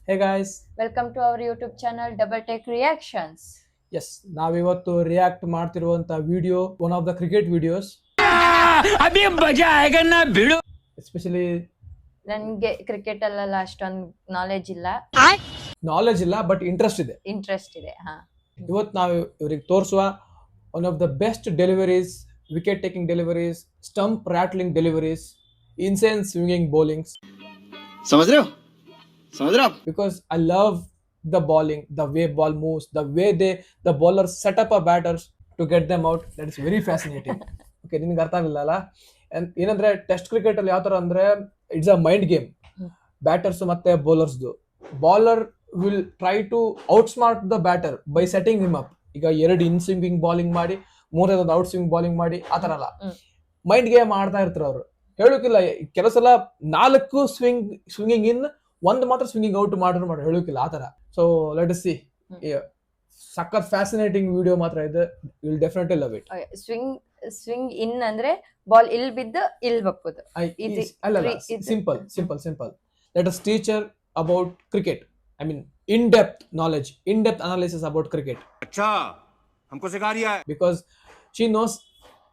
Hey guys, Welcome to our YouTube channel Double Take Reactions. yes, ನಾವಿವತ್ತು react ಮಾಡ್ತಿರುವಂತ video one of the cricket videos. अभी मजा आएगा ना भिड़ो. ಎಸ್ಪೆಷಲಿ ನನಗೆ ಕ್ರಿಕೆಟ್ ಅಲ್ಲೆಲ್ಲ ಅಷ್ಟೊಂದು ನಾಲೆಜ್ ಇಲ್ಲ, ನಾಲೆಜ್ ಇಲ್ಲ ಬಟ್ ಇಂಟ್ರೆಸ್ಟ್ ಇದೆ. ಇಂಟ್ರೆಸ್ಟ್ ಇದೆ. ಇವತ್ತು ನಾವು ಇವ್ರಿಗೆ ತೋರಿಸುವ one of the best deliveries, wicket taking deliveries, stump rattling deliveries, insane swinging bowlings. समझ रहे हो समझ रहे हो आप. Because I love the bowling, the way ball moves, the way the bowlers set up a batters to get them out. That is very fascinating. Okay, ನಿನ್ಗೆ ಅರ್ಥ ಆಗಲಿಲ್ಲ ಅಲ್ಲ? ಏನಂದ್ರೆ ಟೆಸ್ಟ್ ಕ್ರಿಕೆಟ್ ಅಲ್ಲಿ ಯಾವ ತರ ಅಂದ್ರೆ it's a mind game. Batters ಮತ್ತೆ ಬೌಲರ್ಸ್ದು. Bowler will try to outsmart the batter by setting him up. ಈಗ 2 ಇನ್ ಸ್ವಿಂಗಿಂಗ್ ಬಾಲಿಂಗ್ ಮಾಡಿ, 3 ಔಟ್ ಸ್ವಿಂಗ್ ಬಾಲಿಂಗ್ ಮಾಡಿ, ಆ ತರ ಅಲ್ಲ. ಮೈಂಡ್ ಗೇಮ್ ಆಡ್ತಾ ಇರ್ತಾರೆ ಅವರು. ಹೇಳೋಕಿಲ್ಲ, ಕೆಲವು ಸಲ 4 ಸ್ವಿಂಗಿಂಗ್ ಇನ್, 1 ಮಾತ್ರ ಸ್ವಿಂಗಿಂಗ್ ಔಟ್ ಮಾಡ್ರು ಹೇಳೋಕಿಲ್ಲ ಆ ತರ. So let us see. ಸಖತ್ ಫ್ಯಾಸಿನೇಟಿಂಗ್ ವಿಡಿಯೋ ಮಾತ್ರ ಇದೆ. Will definitely love it. Swing in ಅಂದ್ರೆ ಬಾಲ್ ಇಲ್ಲಿ ಬಿದ್ದು ಇಲ್ಲಿ ಬಪ್ಪುದು. Simple. Let us teacher about cricket. I mean in depth knowledge, in depth analysis about cricket. अच्छा हमको सिखा रिया है. Because she knows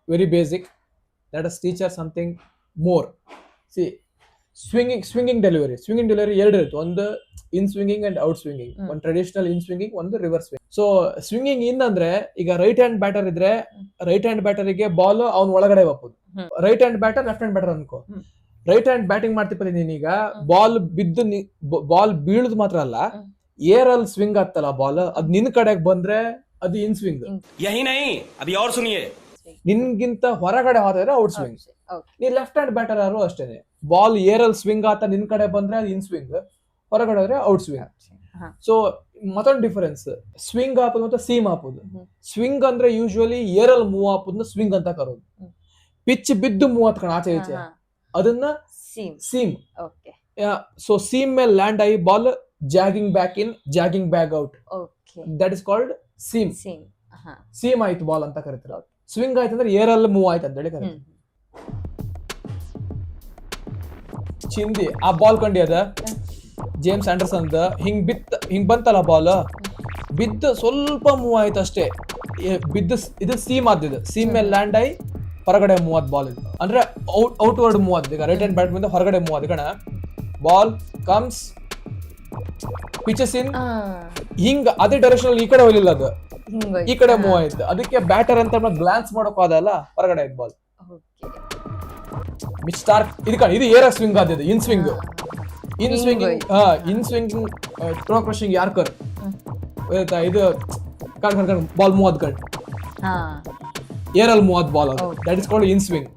very basic. Let us teach her something more. See, swinging delivery ಎರಡು ಇರುತ್ತೆ. ಒಂದು in swinging and out swinging. ಒಂದು traditional in swinging, ಒಂದು reverse swing. So swinging in ಅಂದ್ರೆ ಈಗ ರೈಟ್ ಹ್ಯಾಂಡ್ ಬ್ಯಾಟರ್ ಇದ್ರೆ ರೈಟ್ ಹ್ಯಾಂಡ್ ಬ್ಯಾಟರ್ ಗೆ ball ಅವ್ನ ಒಳಗಡೆ ಬಪ್ಪುದು. Right hand batter, left hand batter ಅನ್ಕೋ. ರೈಟ್ ಹ್ಯಾಂಡ್ ಬ್ಯಾಟಿಂಗ್ ಮಾಡ್ತಿಪ್ಪ ನೀನೀಗ, ಬಾಲ್ ಬಿದ್ದು ಬಾಲ್ ಬೀಳುದು ಮಾತ್ರ ಅಲ್ಲ, ಏರ್ ಅಲ್ಲಿ ಸ್ವಿಂಗ್ ಆಗ್ತಲ್ಲ ಬಾಲ್, ಅದ್ ನಿನ್ ಕಡೆಗೆ ಬಂದ್ರೆ ಅದು ಇನ್ ಸ್ವಿಂಗ್. यही नहीं अभी और सुनिए. ನಿನ್ಗಿಂತ ಹೊರಗಡೆ ಹೋದ್ರೆ ಔಟ್ ಸ್ವಿಂಗ್. ನೀ ಲೆಫ್ಟ್ ಹ್ಯಾಂಡ್ ಬ್ಯಾಟರ್ ಆದ್ರೂ ಅಷ್ಟೇನೆ, ಬಾಲ್ ಏರ್ ಅಲ್ಲಿ ಸ್ವಿಂಗ್ ಆತ ನಿನ್ ಕಡೆ ಬಂದ್ರೆ ಅದು ಇನ್ ಸ್ವಿಂಗ್, ಹೊರಗಡೆ ಹೋದ್ರೆ ಔಟ್ ಸ್ವಿಂಗ್. ಸೊ ಮತ್ತೊಂದು ಡಿಫರೆನ್ಸ್, ಸ್ವಿಂಗ್ ಹಾಕೋದು ಮತ್ತೆ ಸೀಮ್ ಹಾಕೋದು. ಸ್ವಿಂಗ್ ಅಂದ್ರೆ ಯೂಶುವಲಿ ಏರ್ ಅಲ್ಲಿ ಮೂವ್ ಹಾಕೋದನ್ನ ಸ್ವಿಂಗ್ ಅಂತ ಕರೋದು. ಪಿಚ್ ಬಿದ್ದು ಮೂವ್ ಹಾತ್ಕೊಂಡು ಆಚೆ ಈಚೆ, ಅದನ್ನ ಸೀಮ್. ಸೊ ಸೀಮ್ ಮೇಲೆ ಲ್ಯಾಂಡ್ ಆಗಿ ball jagging back in, jagging back out. That is called seam. Seam ಆಯ್ತು ಬಾಲ್ ಅಂತ ಕರೀತಾರೆ. ಸ್ವಿಂಗ್ ಆಯ್ತು ಅಂದ್ರೆ ಏರ್ ಅಲ್ಲಿ ಮೂವ್ ಆಯ್ತು ಅಂತ ಹೇಳಿ ಕರೀತಾರೆ. ಚಿಂದಿ ಆ ಬಾಲ್ ಕಂಡಿ ಅದ ಜೇಮ್ಸ್ ಆಂಡರ್ಸನ್ ಹಿಂಗ್ ಬಂತಲ್ಲ ಬಾಲ್, ಬಿದ್ದು ಸ್ವಲ್ಪ ಮೂವ್ ಆಯ್ತು ಅಷ್ಟೇ. ಬಿದ್ದು ಇದು ಸೀಮ್ ಆದಿದ್ದು, ಸೀಮ್ ಮೇಲೆ ಲ್ಯಾಂಡ್ ಆಗಿ ಹೊರಗಡೆ ಮೂವ್ ಆದ್ ಬಾಲ್. ಇದು ಅಂದ್ರೆ ಔಟ್ ವರ್ಡ್ ಮೂವ್ ಆದ್. ಈಗ ರೈಟ್ ಹ್ಯಾಂಡ್ ಬ್ಯಾಟ್ ಮೇಲೆ ಹೊರಗಡೆ ಮೂವ್ ಆದ ಕಣ, ಬಾಲ್ ಕಮ್ಸ್ ಪಿಚಸ್ ಇನ್, ಹಿಂಗ್ ಅದೇ ಡೈರೆಕ್ಷನ್ ಈ ಕಡೆ ಹೋಗ್ಲಿಲ್ಲ, ಅದು ಈ ಕಡೆ ಮೂವ್ ಆಯ್ತು. ಅದಕ್ಕೆ ಬ್ಯಾಟರ್ ಅಂತ ಗ್ಲಾನ್ಸ್ ಮಾಡಕ್ ಹೋದಲ್ಲ, ಹೊರಗಡೆ ಆಯ್ತು ಬಾಲ್. ಮಿಚ್ ಸ್ಟಾರ್ಕ್ ಇದು ಏರ್ ಸ್ವಿಂಗ್ ಆದಿದ್ದು, in swing. In swinging throw crushing yorker ಇದು ಬಾಲ್ ಮೂವ್ ಆದ್ ಕಣ್, ಏರ್ ಅಲ್ಲಿ ಮೂವ್ ಆದ್ ball, that is called in swing.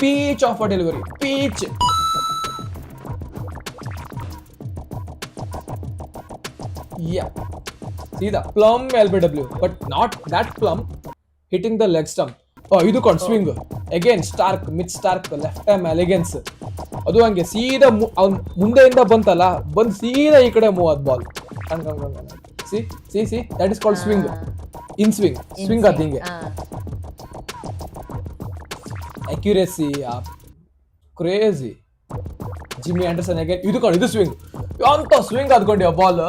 Peach of a delivery, peach. Yeah, see the plum LBW, but not that plum hitting the leg stump. ಇದು ಕೊಂಡು swing again Starc, Mitch Starc, left arm elegance. ಅದು ಹಂಗೆ ಸೀದಾ ಅವ್ನು ಮುಂದೆಯಿಂದ ಬಂತಲ್ಲ, ಬಂದು ಸೀದಾ ಈ ಕಡೆ ಮೂವ್ ಆದ ball. See that is called swing, in swing. Swing ಅದು ಹಿಂಗೆ accuracy crazy. Jimmy Anderson again ಇದು ಕೊಂಡು, ಇದು ಸ್ವಿಂಗ್ ಅಂತ ಸ್ವಿಂಗ್ ಅದ್ಕೊಂಡಿ ಆ ಬಾಲ್.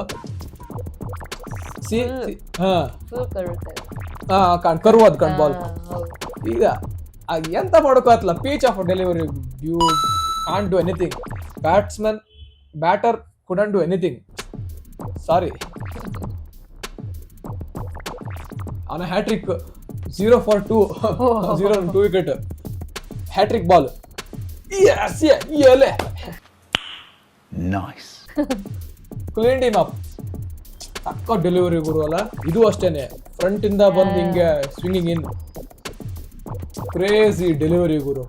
ಕರ್ವ್ ಅದ್ ಕಂಡ್ ಬಾಲ್. ಈಗ ಎಂತ ಮಾಡೋಕಾಗ್ತಲ್ಲ, peach of delivery. You can't do anything. Batter couldn't do anything. Sorry. ಅವನ hat-trick 0 for 2 2 wicket hat-trick ball. Nice. Clean team up. ಅಕ್ಕ ಡೆಲಿವರಿ ಗುರು ಅಲ್ಲ. ಇದು ಅಷ್ಟೇನೆ, ಫ್ರಂಟ್ ಇಂದ ಬಂದು ಹಿಂಗೆ ಸ್ವಿಂಗಿಂಗ್ ಇನ್, ಕ್ರೇಜಿ ಡೆಲಿವರಿ ಗುರು.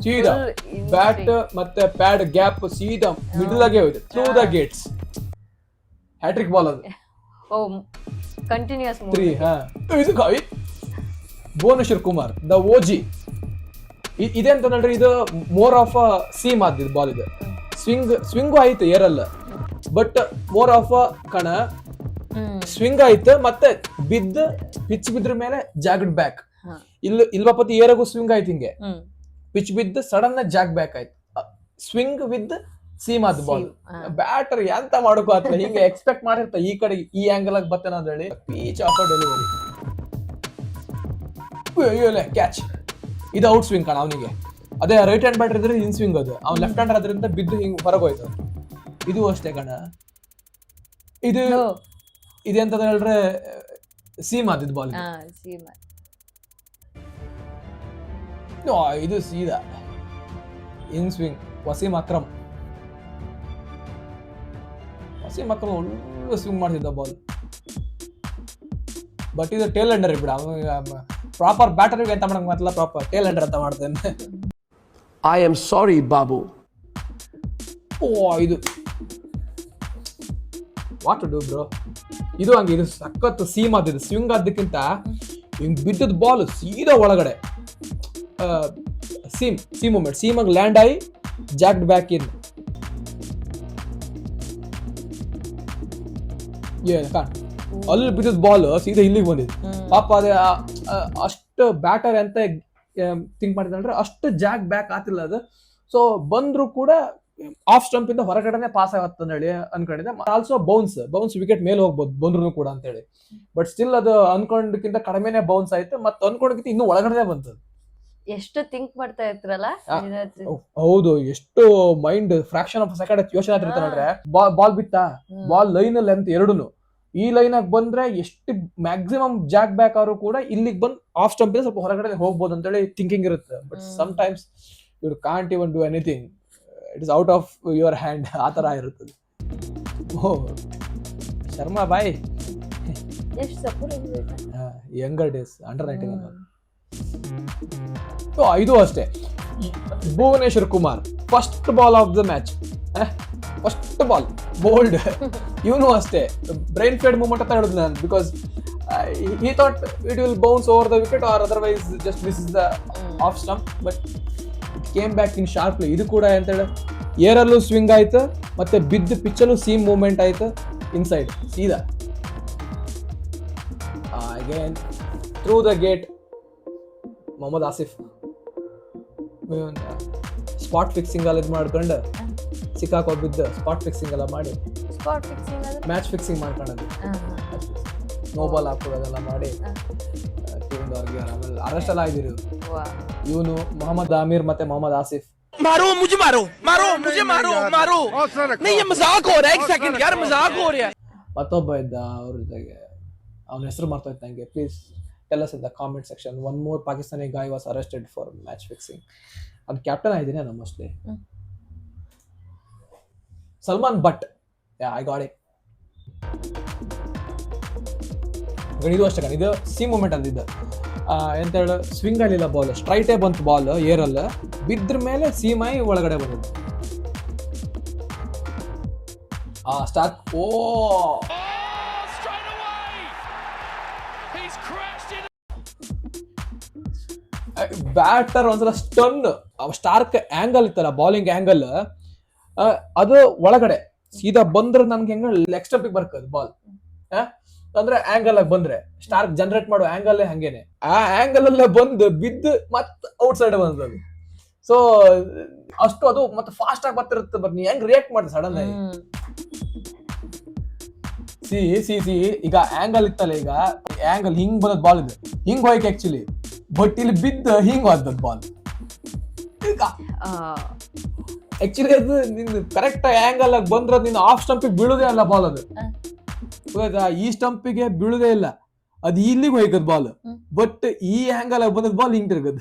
ಸೀದಾ ಬ್ಯಾಟ್ ಮತ್ತೆ ಪ್ಯಾಡ್ ಗ್ಯಾಪ್ ಸೀದಾ ಮಿಡಲ್ ಆಗಿ ಹೋಯ್ತು, through the gates. Hat-trick ball ಅದು. Continues 3. Bhuvneshwar Kumar the OG. ಇದೆ ಅಂತ ನೋಡ್ರಿ, ಇದು ಮೋರ್ ಆಫ್ ಅ ಸೀಮ್ ಆದಿದ್ದು ಬಾಲ್. ಇದು ಸ್ವಿಂಗು ಆಯ್ತು ಏರಲ್ಲ, ಬಟ್ ಮೋರ್ ಆಫ್ ಅ ಕಣ ಸ್ವಿಂಗ್ ಆಯ್ತು, ಮತ್ತೆ ಪಿಚ್ ಬಿದ್ರ ಮೇಲೆ ಜಾಗ್ಡ್ ಬ್ಯಾಕ್. ಇಲ್ವಾಪತಿ ಏರಾಗೂ ಸ್ವಿಂಗ್ ಆಯ್ತು, ಹಿಂಗೆ ಪಿಚ್ ಬಿದ್ದು ಸಡನ್ ಜಾಗ್ ಬ್ಯಾಕ್ ಆಯ್ತು. ಸ್ವಿಂಗ್ ವಿತ್ ಸೀಮ್ ಆದ ಬಾಲ್. Seam, ಬ್ಯಾಟರ್ ಎಂತ ಮಾಡೋಕು ಆತಲ್ಲ, ಹಿಂಗೆ ಎಕ್ಸ್ಪೆಕ್ಟ್ ಮಾಡಿರ್ತ ಈ ಕಡೆ ಈ ಆಂಗಲ್ ಆಗಿ ಬರ್ತೇನೆ ಅಂತ ಹೇಳಿ ಪೀಚ್ ಆಫ್ ಡೆಲಿವರಿ, ಕ್ಯಾಚ್. ಇದು ಔಟ್ ಸ್ವಿಂಗ್ ಕಾಣ ಅವನಿಗೆ. ಅದೇ ರೈಟ್ ಹ್ಯಾಂಡ್ ಬ್ಯಾಟರ್ ಇದ್ರೆ ಇನ್ ಸ್ವಿಂಗ್, ಅದು ಅವ್ನು ಲೆಫ್ಟ್ ಹ್ಯಾಂಡರ್ ಅದರಿಂದ ಬಿದ್ದು ಹಿಂಗ್ ಹೊರಗೋಯ್ತು. ಇದು ಅಷ್ಟೇ ಕಣ. ಇದು ಇದೆಂತ ಹೇಳಿದ್ರೆ ಸೀಮ್ ಆದಿದ್ ಬಾಲ್. seam. ಇದು ಸೀದಾ ಇನ್ ಸ್ವಿಂಗ್. ವಸೀಂ ಅಕ್ರಮ್ ಒಳ್ಳೆ ಸ್ವಿಂಗ್ ಮಾಡ್ತಿದ್ದ ಬಾಲ್. ಬಟ್ ಇದು ಟೇಲ್ ಎಂಡರ್ ಬಿಡ, ಪ್ರಾಪರ್ ಬ್ಯಾಟರ್ಗೆ ಎಂತ ಮಾಡಕ್ ಮಾತಲ್ಲ, ಪ್ರಾಪರ್ ಟೇಲ್ ಎಂಡರ್ ಅಂತ ಮಾಡ್ತೇನೆ. I am sorry, Babu. ಇದು ವಾಟ್ ಟು ಡೂ ಬ್ರೋ. ಇದು ಹಂಗೆ, ಇದು ಸಖತ್ ಸೀಮ್ ಆದಿದ್ದು. ಸ್ವಿಂಗ್ ಆದಕ್ಕಿಂತ ಹಿಂಗ್ ಬಿದ್ದದ ಬಾಲ್ ಸೀದಾ ಒಳಗಡೆ ಸೀಮ್ ಮೂಮೆಂಟ್, ಸೀಮಾಗಿ ಲ್ಯಾಂಡ್ ಆಗಿ ಜಾಕ್ಡ್ ಬ್ಯಾಕ್ ಇನ್. ಅಲ್ಲಿ ಬಿದ್ದದ ಬಾಲ್ ಸೀದಾ ಇಲ್ಲಿಗೆ ಬಂದಿದ್ದು. ಪಾಪ ಅದೇ ಅಷ್ಟು ಬ್ಯಾಟರ್ ಅಂತ ಥಿಂಕ್ ಮಾಡಿದ್ರೆ ಅಷ್ಟು ಜಾಕ್ ಬ್ಯಾಕ್ ಆತಿಲ್ಲ ಅದು. ಸೊ ಬಂದ್ರು ಕೂಡ ಆಫ್ ಸ್ಟಂಪ್ ಇಂದ ಹೊರಗಡೆನೆ ಪಾಸ್ ಆಗತ್ತ ಅಂತ ಹೇಳಿ ಅನ್ಕೊಂಡಿದ್ದೆ. ಆಲ್ಸೋ ಬೌನ್ಸ್ ವಿಕೆಟ್ ಮೇಲೆ ಹೋಗ್ಬೋದು ಬಂದ್ರು ಕೂಡ ಅಂತ ಹೇಳಿ. ಬಟ್ ಸ್ಟಿಲ್ ಅದು ಅನ್ಕೊಂಡಕ್ಕಿಂತ ಕಡಿಮೆನೆ ಬೌನ್ಸ್ ಆಯ್ತು, ಮತ್ತೆ ಅನ್ಕೊಂಡಕ್ಕಿಂತ ಇನ್ನೂ ಒಳಗಡೆ ಬಂತದ್ದು. ಎಷ್ಟು ಥಿಂಕ್ ಮಾಡ್ತಾ ಇರ್ತಾರಲ್ಲ. ಹೌದು, ಎಷ್ಟು ಮೈಂಡ್ ಫ್ರಾಕ್ಷನ್ ಆಫ್ ಸೆಕೆಂಡ್ ಯೋಚನೆ ಆಗ್ತಿರ್ತ ನೋಡ್ರೆ. ಬಾಲ್ ಬಿತ್ತಾ, ಬಾಲ್ ಲೈನ್ ಲೆಂತ್ ಎರಡುನು ಈ ಲೈನ್ ಆಗಿ ಬಂದ್ರೆ ಎಷ್ಟು ಮ್ಯಾಕ್ಸಿಮಮ್ ಜಾಕ್ ಬ್ಯಾಕ್ ಅವರು ಕೂಡ ಇಲ್ಲಿಗೆ ಬಂದು ಆಫ್ ಸ್ಟಂಪ್ ಇಂದ ಸ್ವಲ್ಪ ಹೊರಗಡೆ ಹೋಗ್ಬೋದು ಅಂತೇಳಿ ಥಿಂಕಿಂಗ್ ಇರುತ್ತೆ. But sometimes you can't even do anything, it is out of your hand, ಆ ತರ ಇರುತ್ತದೆ. ಓ ಶರ್ಮಾ ಬಾಯ್, ಎಷ್ಟು ಸಪೋರ್ಟ್ ಯಂಗರ್ ಡೇಸ್, ಅಂಡರ್ 19. ಇದು ಅಷ್ಟೇ, Bhuvneshwar Kumar first ball of the match, first ball bowled. ಇವನು ಅಷ್ಟೇ ಬ್ರೈನ್ ಫೇಡ್ ಮೂವ್ಮೆಂಟ್ ಅಂತ ಹೇಳಿದ್ ನಾನು, because he thought it will bounce over the wicket or otherwise just misses the off stump, but it came back in sharply. ಇದು ಕೂಡ ಅಂತ ಹೇಳಿ ಏರಲ್ಲೂ swing ಆಯ್ತು, ಮತ್ತೆ ಬಿದ್ದು ಪಿಚ್ಚಲ್ಲೂ ಸೀಮ್ ಮೂವ್ಮೆಂಟ್ ಆಯ್ತು ಇನ್ಸೈಡ್ ಸೀದಾ. Again through the gate Mohammad Asif spot fixing ಎಲ್ಲ ಇದು ಮಾಡ್ಕೊಂಡು ಸಿಕ್ಕಾಕೋಬಿದ್ದು ಸ್ಪಾಟ್ ಫಿಕ್ಸಿಂಗ್ ಎಲ್ಲ ಮಾಡಿ ಮ್ಯಾಚ್ ಫಿಕ್ಸಿಂಗ್ ಮಾಡ್ಕೊಳ್ಳೋದು, ನೋ ಬಾಲ್ ಹಾಕೋದೆಲ್ಲ ಮಾಡಿ ಅವ್ರಿಗೆ ಆಮೇಲೆ ಅರೆಸ್ಟ್ ಎಲ್ಲ ಆಗಿದ್ರು. ಇವನು ಮೊಹಮ್ಮದ್ ಆಮೀರ್ ಮತ್ತೆ ಮೊಹಮ್ಮದ್ ಆಸಿಫ್. मारो मुझे, मारो नहीं, ये मजाक हो रहा है, एक सेकंड यार, मजाक हो रहा है. ಮತ್ತೊಬ್ಬ ಇದ್ದ ಅವ್ರ ಜೊತೆಗೆ, ಅವನ ಹೆಸರು ಮರ್ತೋಯ್ತು ನಂಗೆ. Please tell us in the comment section. One more Pakistani guy was arrested for match fixing. ಅದು ಕ್ಯಾಪ್ಟನ್ ಆಗಿದ್ದೀನಿ ನಾನು mostly. Salman Butt, I got it. ಇದು ಅಷ್ಟೇ ಕಣ, ಇದು ಸಿ ಮೂಮೆಂಟ್ ಅಂದಿದ್ದ. ಎಂತ ಹೇಳ, ಸ್ವಿಂಗ್ ಆಗಲಿಲ್ಲ ಬಾಲ್, ಸ್ಟ್ರೈಟೇ ಬಂತು ಬಾಲ್ ಏರಲ್ಲ, ಬಿದ್ರ ಮೇಲೆ ಸೀಮಾಯಿ ಒಳಗಡೆ ಬಂದಿದ್ದು. ಸ್ಟಾರ್ಟ್. ಓ ಬ್ಯಾಟರ್ ಒಂದ್ಸಲ ಸ್ಟನ್, ಸ್ಟಾರ್ಕ್ ಆಂಗಲ್ ಇತ್ತಲ್ಲ, ಬಾಲಿಂಗ್ ಆಂಗಲ್, ಅದು ಒಳಗಡೆ ಸೀದಾ ಬಂದ್ರೆ ನನ್ಗೆ ಹೆಂಗ ಲೆಗ್ ಸ್ಟಂಪಿಗೆ ಬರ್ತದೆ ಬಾಲ್. ಅಂದ್ರೆ ಆಂಗಲ್ ಆಗಿ ಬಂದ್ರೆ ಸ್ಟಾರ್ಕ್ ಜನರೇಟ್ ಮಾಡೋ ಆಂಗಲ್ ಹಂಗೇನೆ, ಆ ಆಂಗಲ್ ಅಲ್ಲೇ ಬಂದು ಬಿದ್ದು ಮತ್ತೆ ಔಟ್ ಸೈಡ್ ಬಂದದ್ದು. ಸೊ ಅಷ್ಟು ಅದು ಮತ್ತೆ ಫಾಸ್ಟ್ ಆಗಿ ಬರ್ತಿರುತ್ತೆ. ಬಟ್ ನೀ ಹೆಂಗ್ ರಿಯಾಕ್ಟ್ ಮಾಡಿದೆ ಸಡನ್ ಆಗಿ. ಸಿ ಈಗ ಆಂಗಲ್ ಇತ್ತಲ್ಲ, ಈಗ ಆಂಗಲ್ ಹಿಂಗ್ ಬಂದದ್ ಬಾಲ್ ಇದೆ, ಹಿಂಗ್ ಹೋಯ್ಕೆ ಆಕ್ಚುಲಿ, ಬಟ್ ಇಲ್ಲಿ ಬಿದ್ದು ಹಿಂಗ್ ಹೋದದ್ ಬಾಲ್. ಆಕ್ಚುಲಿ ಅದು ನಿನ್ ಕರೆಕ್ಟ್ ಆಂಗಲ್ ಆಗಿ ಬಂದ್ರೆ ನೀನು ಆಫ್ ಸ್ಟಂಪಿಗೆ ಬೀಳುದೇ ಅಲ್ಲ ಬಾಲ್. ಅದು ಈ ಸ್ಟಂಪಿಗೆ ಬೀಳುದೇ ಇಲ್ಲ, ಅದು ಇಲ್ಲಿಗೆ ಹೋಯ್ಕದ್ ಬಾಲ್, ಬಟ್ ಈ ಆಂಗಲ್ ಆಗಿ ಬಂದದ್ ಬಾಲ್ ಹಿಂಗ್ ತಿರ್ಗದ್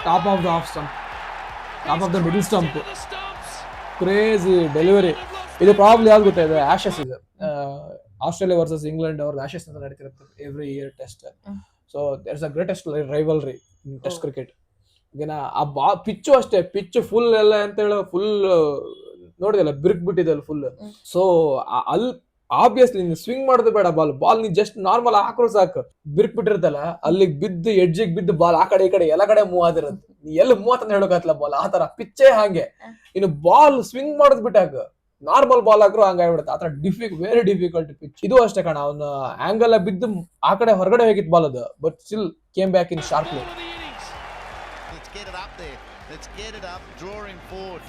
top of the off stump, top of the middle stump. Crazy delivery. ಇದು ಪ್ರಾಬ್ಲಿ ಯಾವ್ದು ಗೊತ್ತಾಯಿದೆ, ಆಶಸ್ ಇದು, ಆಸ್ಟ್ರೇಲಿಯಾ ವರ್ಸಸ್ ಇಂಗ್ಲೆಂಡ್ ಅವ್ರದ್ದು ಆಶಸ್ ಅಂತ ನಡೀತಿರುತ್ತೆ every year test. So there's a greatest rivalry in test cricket. ಈಗಿನ ಆ ಪಿಚ್ಚು ಅಷ್ಟೇ, ಪಿಚ್ ಫುಲ್ ಎಲ್ಲ ಅಂತ ಹೇಳ ಫುಲ್ ನೋಡಿದಲ್ಲ ಬಿರುಕ್ ಬಿಟ್ಟಿದಲ್ಲ ಫುಲ್. ಸೊ ಅಲ್ಲಿ ಆಬ್ವಿಯಸ್ಲಿ ನೀನು ಸ್ವಿಂಗ್ ಮಾಡೋದು ಬೇಡ, ಬಾಲ್ ನೀನ್ ಜಸ್ಟ್ ನಾರ್ಮಲ್ ಹಾಕ್ರು ಸಾಕು, ಬಿರುಕ್ ಬಿಟ್ಟಿರ್ತಲ್ಲ ಅಲ್ಲಿಗೆ ಬಿದ್ದು ಎಡ್ಜಿಗೆ ಬಿದ್ದು ಬಾಲ್ ಆ ಕಡೆ ಈ ಕಡೆ ಎಲ್ಲ ಕಡೆ ಮೂವ್ ಆದಿರತ್ತೆ. ನೀ ಎಲ್ಲಿ ಮೂವ್ ಅಂತ ಹೇಳೋಕತ್ತಲ್ಲ ಬಾಲ್, ಆ ತರ ಪಿಚ್ಚೇ ಹಾಗೆ. ಇನ್ನು ಬಾಲ್ ಸ್ವಿಂಗ್ ಮಾಡೋದ್ ಬಿಟ್ಟಾಕ ನಾರ್ಮಲ್ ಬಾಲ್ ಹಾಕ್ರು ಹಂಗಾಗ್ಬಿಡುತ್ತೆ, ಆತರ ವೆರಿ ಡಿಫಿಕಲ್ಟ್ ಪಿಚ್. ಇದು ಅಷ್ಟೇ ಕಣ, ಅವನು ಆಂಗಲ್ ಬಿದ್ದು ಆ ಕಡೆ ಹೊರಗಡೆ ಹೋಗಿತ್ತು ಬಾಲ್ ಅದು, but still came back in sharply. get it up, drawing forward.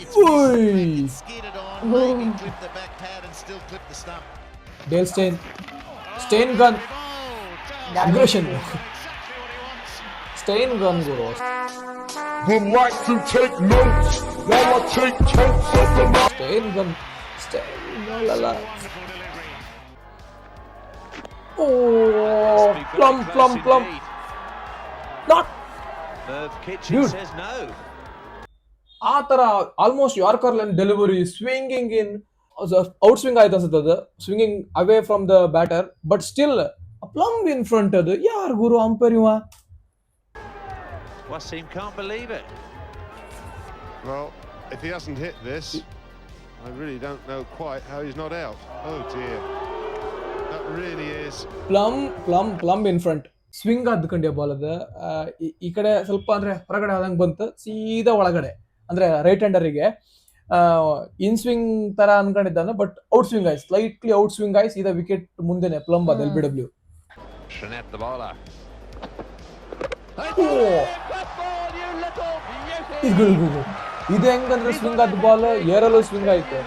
It's Oi. skidded on, maybe clip the back pad and still clip the stump. Dale Steyn. Steyn gun. Aggression. Steyn gun guru. Would like to take notes while I take totes of the night. Steyn gun. Steyn. La la. Oh, plum. Not. Kitchen Dude. says no. ಆ ತರ almost yorker line delivery swinging ಇನ್ out swing ಆಯ್ತು ಅನ್ಸುತ್ತೆ ಅದು swinging away from the batter but still plum in front ಅದು ಯಾರ್ ಗುರು umpire ಇವ Wasim can't believe it. Well, if he hasn't hit this, I really don't know quite how he's not out. Oh dear. That really is. Plum in front swing ಆದ್ ಕಂಡ್ಯ ball ಅದ ಈ ಕಡೆ ಸ್ವಲ್ಪ ಅಂದ್ರೆ ಹೊರಗಡೆ ಆದಂಗ್ ಬಂತು ಸೀದಾ ಒಳಗಡೆ ಅಂದ್ರೆ ರೈಟ್ ಹ್ಯಾಂಡರಿಗೆ ಇನ್ ಸ್ವಿಂಗ್ ತರ ಅನ್ಕೊಂಡಿದ್ದಾನೆ ಬಟ್ ಔಟ್ ಸ್ವಿಂಗ್ ಆಯ್ತು ಸ್ಲೈಟ್ಲಿ ಔಟ್ ಸ್ವಿಂಗ್ ಆಯ್ತು ಸೀದಾ ವಿಕೆಟ್ ಮುಂದೆನೆ ಪ್ಲಮ್ ಅದ LBW. Shanat the bowler. ಇದು ಹೆಂಗಂದ್ರೆ ಸ್ವಿಂಗ್ ಆದ ಬಾಲ್ ಏರಲ್ಲೂ ಸ್ವಿಂಗ್ ಆಯ್ತು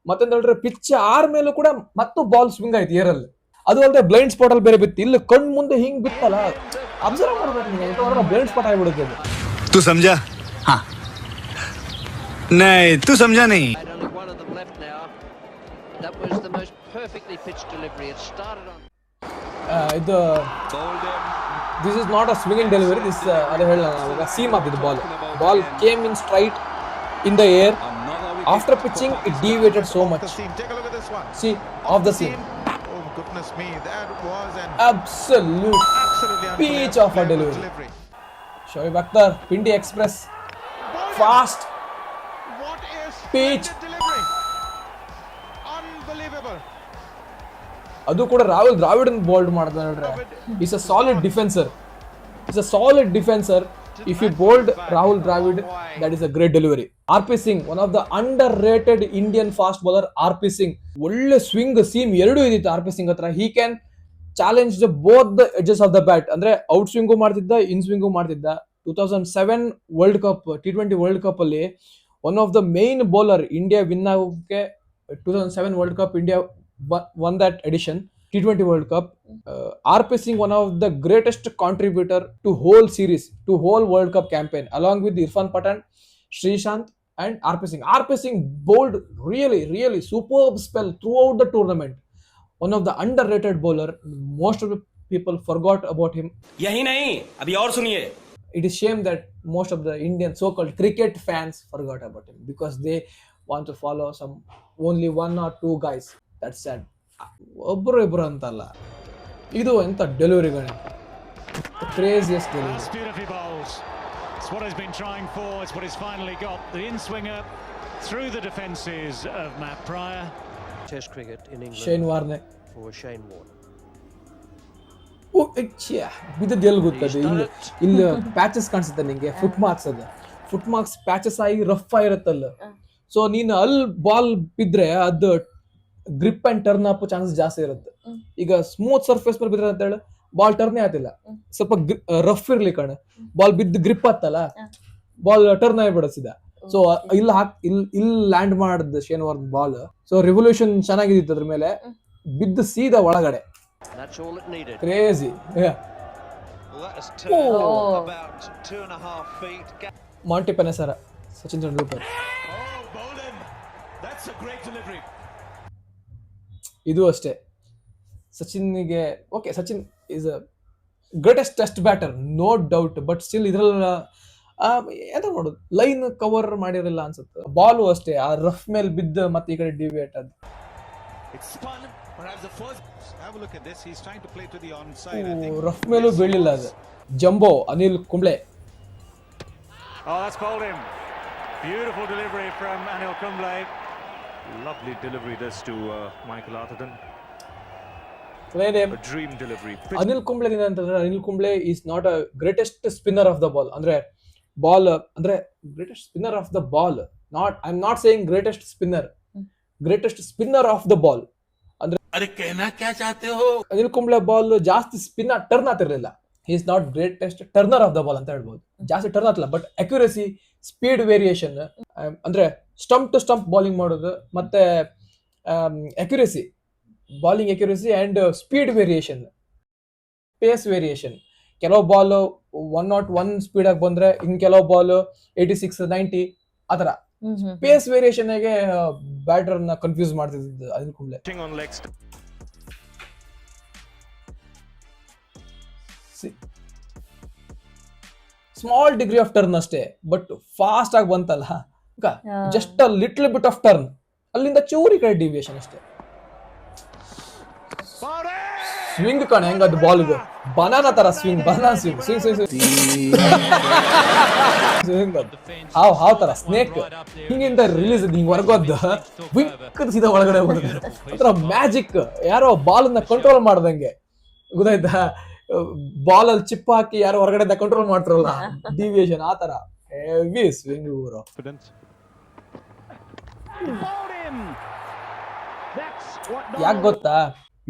ಮತ್ತೊಂದ್ರೆ ಪಿಚ್ ಮೇಲೂ ಕೂಡ ಮತ್ತು ಬಾಲ್ ಸ್ವಿಂಗ್ ಆಯ್ತು ಏರಲ್ಲಿ ಅದು ಅಲ್ಲದೆ ಬ್ಲೈಂಡ್ ಸ್ಪಾಟ್ ಅಲ್ಲಿ ಬೇರೆ ಬಿತ್ತು ಇಲ್ಲಿ ಕಣ್ ಮುಂದೆ ಹಿಂಗ್ ಬಿತ್ತಲ್ಲ ಅಬ್ಸರ್ವ್ ಮಾಡ್ಬೇಕು ನೀವು ಬ್ಲೈಂಡ್ ಸ್ಪಾಟ್ ಆಗಿಬಿಡುತ್ತೆ ಅದು. तू समझा? हाँ नहीं तू समझा नहीं. And only one of them left now. That was the most perfectly pitched delivery. It started on. ಇದು this is not a swinging delivery this ಅದೇ ಹೇಳ ಅವಾಗ ಸೀಮ್ ಆಗ್ತಿದ್ದು ball came in straight in the air after pitching it deviated so much Take a look at this one. See off the seam Oh goodness me, that was an absolute absolutely peach of a unbelievable delivery. Shoaib Akhtar, Pindi Express, fast, What is Peach. delivery? Unbelievable. ಅದು ಕೂಡ Rahul Dravid bowled ಮಾಡಿದ ನೋಡ್ರೆ is a solid defencer if you bowled Rahul Dravid that is a great delivery. RP Singh, one of the underrated Indian fast bowler. RP Singh ಒಳ್ಳೆ swing seam ಎರಡೂ ಇದಿತ್ತು RP Singh ಹತ್ರ. He can challenge the both the edges of the bat ಅಂದ್ರೆ outswing ಮಾಡ್ತಿದ್ದ inswing ಮಾಡ್ತಿದ್ದ. 2007 world cup T20 world cup ಅಲ್ಲಿ one of the main bowler India win ಆಗೋಕೆ 2007 world cup India won that edition T20 World Cup. RP Singh, one of the greatest contributor to whole series, to whole World Cup campaign, along with Irfan Pathan, Sreesanth and RP Singh. RP Singh bowled really superb spell throughout the tournament. One of the underrated bowler. Most of the people forgot about him. यही नहीं अभी और सुनिए. It is shame that most of the Indian so-called cricket fans forgot about him because they want to follow some only one or two guys. That's sad. ಒಬ್ಬರು ಅಂತಲ್ಲ ಇದು ಎಂತ ಡೆಲಿವರಿಗಳು craziest delivery. That's beautifully bowled. It's what he's been trying for. It's what he's finally got. The in-swinger through the defences of Matt Pryor. Test cricket in England Shane Warne for Shane Warne. ಬಿದ್ದದ್ದು ಎಲ್ಲಿ ಗೊತ್ತದು ಇಲ್ಲಿ patches ಕಾಣಿಸುತ್ತೆ ನಿಂಗೆ foot marks patches ಆಗಿ rough ಆಗಿರುತ್ತಲ್ಲ so ನೀನು ಅಲ್ಲಿ ಬಾಲ್ ಬಿದ್ರೆ ಅದು grip and turn up chances ಜಾಸ್ತಿ ಇರುತ್ತೆ. ಈಗ ಸ್ಮೂತ್ ಸರ್ಫೇಸ್ ಮೇಲೆ ಬಿದ್ರೆ ಅಂತ ಹೇಳಿ ಬಾಲ್ ಟರ್ನೇ ಆತಿಲ್ಲ, ಸ್ವಲ್ಪ ರಫ್ ಇರ್ಲಿ ಕಣ, ಬಾಲ್ ಬಿದ್ದು ಗ್ರಿಪ್ ಆತ್ತಲ್ಲ ಬಾಲ್ ಟರ್ನ್ ಆಗಿಬಿಡಿಸಿದ. ಸೊ ಇಲ್ಲಿ ಲ್ಯಾಂಡ್ ಮಾಡಿದ Shane warn ball. So revolution ಚೆನ್ನಾಗಿತ್ತು ಅದ್ರ ಮೇಲೆ, ಬಿದ್ದು ಸೀದಾ ಒಳಗಡೆ. That's all it needed. Crazy. Well, that has turned about 2.5 feet. Monty Panesar, Sachin Tendulkar. Oh, Bolden. That's a great delivery. ಇದು ಅಷ್ಟೇ ಸಚಿನ್ಗೆ. Okay, Sachin is a greatest test batter no doubt, but still ಇದ್ರಲ್ಲ ಎಂತ ಮಾಡೋದು, ಲೈನ್ ಕವರ್ ಮಾಡಿರಲಿಲ್ಲ ಅನ್ಸುತ್ತೆ. ಬಾಲು ಅಷ್ಟೇ ಆ ರಫ್ ಮೇಲೆ ಬಿದ್ದು ಮತ್ತೆ ಈ ಕಡೆ ಡಿವಿಯೇಟ್ ಅದು. ರಫ್ ಮೇಲೂ ಬೀಳಿಲ್ಲ ಅದು. Jumbo Anil Kumble. Oh, that's bowled him. Beautiful delivery from Anil Kumble. Lovely delivery this to Michael Atherton. A dream delivery. Anil Kumble ಅಂತಂದ್ರೆ Anil Kumble is not a greatest spinner of the ball. ಅಂದ್ರೆ ಬಾಲ್ ಅಂದ್ರೆ greatest spinner of the ball, not I am not saying greatest spinner, greatest spinner of the ball. ಅಂದ್ರೆ Anil Kumble ball ಜಾಸ್ತಿ turn ಆಗ್ತಿರ್ಲಿಲ್ಲ. Is not greatest turner of the ball ಅಂತ ಹೇಳ್ಬೋದು. ಜಾಸ್ತಿ turn ಆಗ್ತಿಲ್ಲ, but accuracy, speed variation, ಅಂದ್ರೆ stump to stump bowling ಮಾಡೋದು, ಮತ್ತೆ accuracy, bowling accuracy and speed variation, pace variation. ಕೆಲವು ಬಾಲ್ 101 ಸ್ಪೀಡ್ ಆಗಿ ಬಂದ್ರೆ ಇನ್ ಕೆಲವು ಬಾಲ್ 86, 90 ಆತರ ಪೇಸ್ ವೇರಿಯೇಷನ್ ಗೆ ಬ್ಯಾಟರ್ ನ ಕನ್ಫ್ಯೂಸ್ ಮಾಡ್ತಿದ್ದು Anil Kumble. On leg stump. Small degree of turn ಅಷ್ಟೇ, ಬಟ್ ಫಾಸ್ಟ್ ಆಗಿ ಬಂತಲ್ಲ, just a little bit of turn, ಅಲ್ಲಿಂದ ಚೂರಿ ಕಡೆ ಡಿವಿಯೇಷನ್ ಅಷ್ಟೇ. ಸ್ವಿಂಗ್ ಕಣ ಹೆಂಗದ್ ಬಾಲ್ ಬನಾನಾ ತರ swing, banana swing swing swing swing ಹಾವ್ ತರ ಸ್ನೇಕ್ ಹಿಂಗಿಂದ ರಿಲೀಸ್ ಹಿಂಗ್ ಹೊರಗೋದ್ ವಿಕ್ ಸೀದಾ ಒಳಗಡೆ ಒಂಥರ ಮ್ಯಾಜಿಕ್. ಯಾರೋ ಬಾಲ್ ನ ಕಂಟ್ರೋಲ್ ಮಾಡ್ದಂಗೆ, ಗೊತ್ತಾಯ್ತಾ? ಬಾಲ್ ಅಲ್ಲಿ ಚಿಪ್ ಹಾಕಿ ಯಾರೋ ಹೊರಗಡೆ ಕಂಟ್ರೋಲ್ ಮಾಡ್ತಾರಲ್ಲ, ಡಿವಿಯೇಷನ್ ಆ ತರ ಹೆವಿ ಸ್ವಿಂಗ್ ಊರು. ಯಾಕೆ ಗೊತ್ತಾ?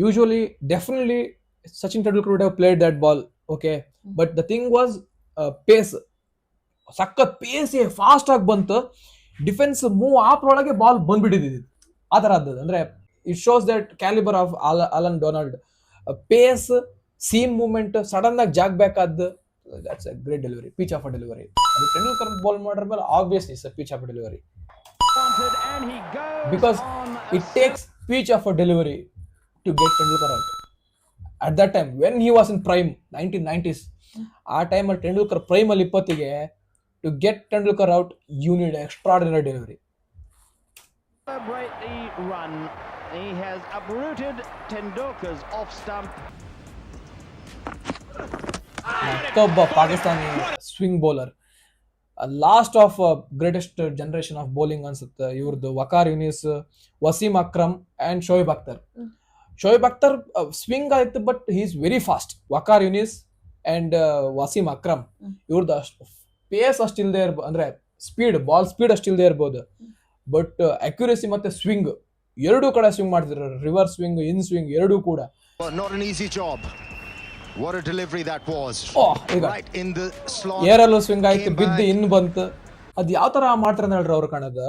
Usually definitely Sachin Tendulkar would have played that ball, okay, but the thing was pace. ಸಖತ್ ಪೇಸ್ ಫಾಸ್ಟ್ ಆಗಿ ಬಂತು, ಡಿಫೆನ್ಸ್ ಮೂವ್ ಆಪ್ರೊಳಗೆ ಬಾಲ್ ಬಂದ್ಬಿಟ್ಟಿದ್ದು ಆ ತರ ಆದದ್ದು. ಅಂದ್ರೆ it shows that calibre of Allan Donald. Pace, seam movement, sudden ಆಗಿ ಜಾಗ್ ಬ್ಯಾಕ್ ಆದ್ದು, that's a great delivery, pitch of a delivery. ಅದು ತೆಂಡೂಲ್ಕರ್ ಬಾಲ್ ಮಾಡಿದ್ರ ಮೇಲೆ obviously it's a pitch of a delivery, because it takes pitch of a delivery to get Tendulkar out. At that time, when he was in prime, 1990s, ಆ ಟೈಮಲ್ಲಿ Tendulkar prime ಅಲ್ಲಿ 20ಗೆ, to get Tendulkar out, you need extraordinary delivery. Celebrate the run. He has uprooted Tendulkar's off stump. ಮತ್ತೊಬ್ಬ Pakistani swing bowler, last of greatest generation of bowling ಅನ್ಸುತ್ತೆ ಇವ್ರದ್ದು. Waqar Younis, Wasim Akram and Shoaib Akhtar. Shoaib Akhtar swing ಆಯ್ತು, but he is very fast. Waqar Younis and Wasim Akram ಇವ್ರದ್ದು pace ಅಷ್ಟಿಲ್ದೇ ಇರ್ಬೋದು, ಅಂದ್ರೆ speed, ball speed ಅಷ್ಟಿಲ್ದೇ ಇರ್ಬೋದು, but accuracy ಮತ್ತೆ swing ಎರಡೂ ಕಡೆ ಸ್ವಿಂಗ್ ಮಾಡ್ತಿದ್ರು. ರಿವರ್ಸ್ ಸ್ವಿಂಗ್, ಇನ್ ಸ್ವಿಂಗ್ ಎರಡೂ ಕೂಡ. Not an easy job. What a delivery that was. Right in the slot. ಏರಲ್ಲೂ ಸ್ವಿಂಗ್ ಆಯ್ತು, ಬಿದ್ದು ಇನ್ ಬಂತು. ಅದ್ ಯಾವ ತರ ಮಾಡ್ತಾರೆ ಹೇಳ್ರಿ ಅವ್ರ ಕಣದ.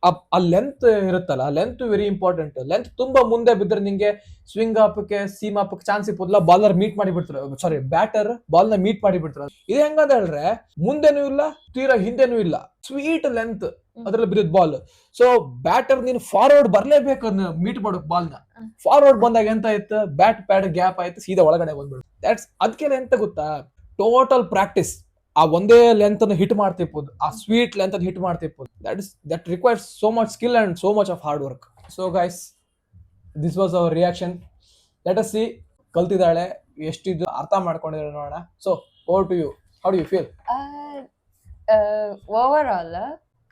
ಆ ಲೆಂತ್ ಇರುತ್ತಲ್ಲ, ಲೆಂತ್ ವೆರಿ ಇಂಪಾರ್ಟೆಂಟ್. ಲೆಂತ್ ತುಂಬಾ ಮುಂದೆ ಬಿದ್ರೆ ನಿಂಗೆ ಸ್ವಿಂಗ್ ಹಾಪಕ್ಕೆ, ಸೀಮ್ ಹಾಪಕ್ಕೆ ಚಾನ್ಸ್ ಇಪ್ಪಲ್ಲ, ಬಾಲರ್ ಮೀಟ್ ಮಾಡಿ ಬಿಡ್ತಾರೆ, ಸಾರಿ ಬ್ಯಾಟರ್ ಬಾಲ್ ನ ಮೀಟ್ ಮಾಡಿ ಬಿಡ್ತಾರೆ. ಇದು ಹೆಂಗಂತ ಹೇಳ್ರೆ, ಮುಂದೆನೂ ಇಲ್ಲ, ತೀರಾ ಹಿಂದೆನೂ ಇಲ್ಲ, ಸ್ವೀಟ್ ಲೆಂತ್ ಅದ್ರಲ್ಲಿ ಬಿದ್ದ ಬಾಲ್. ಸೊ ಬ್ಯಾಟರ್ ನೀನು ಫಾರ್ವರ್ಡ್ ಬರ್ಲೇಬೇಕು ಅದನ್ನ ಮೀಟ್ ಮಾಡೋಕ್ ಬಾಲ್ ನ. ಫಾರ್ವರ್ಡ್ ಬಂದಾಗ ಎಂತ ಆಯ್ತು, ಬ್ಯಾಟ್ ಪ್ಯಾಡ್ ಗ್ಯಾಪ್ ಆಯ್ತು, ಸೀದಾ ಒಳಗಡೆ ಬಂದ್ಬಿಡು. ಅದಕ್ಕೆ ಎಂತ ಗೊತ್ತಾ, ಟೋಟಲ್ ಪ್ರಾಕ್ಟೀಸ್. ಆ ಒಂದೇ ಲೆಂತ್ ಅನ್ನು ಹಿಟ್ ಮಾಡ್ತಿರ್ಬೋದು, ಆ ಸ್ವೀಟ್ ಲೆಂತ್ ಅನ್ನು ಹಿಟ್ ಮಾಡ್ತಿರ್ಬೋದು. That requires so much skill and so much of hard work. So guys, this was our reaction. Let us see ಕಲ್ತಿದ್ದಾಳೆ, ಎಷ್ಟಿದ್ದು ಅರ್ಥ ಮಾಡ್ಕೊಂಡಿದ್ದಾಳೆ ನೋಡೋಣ. So over to you, how do you feel? Overall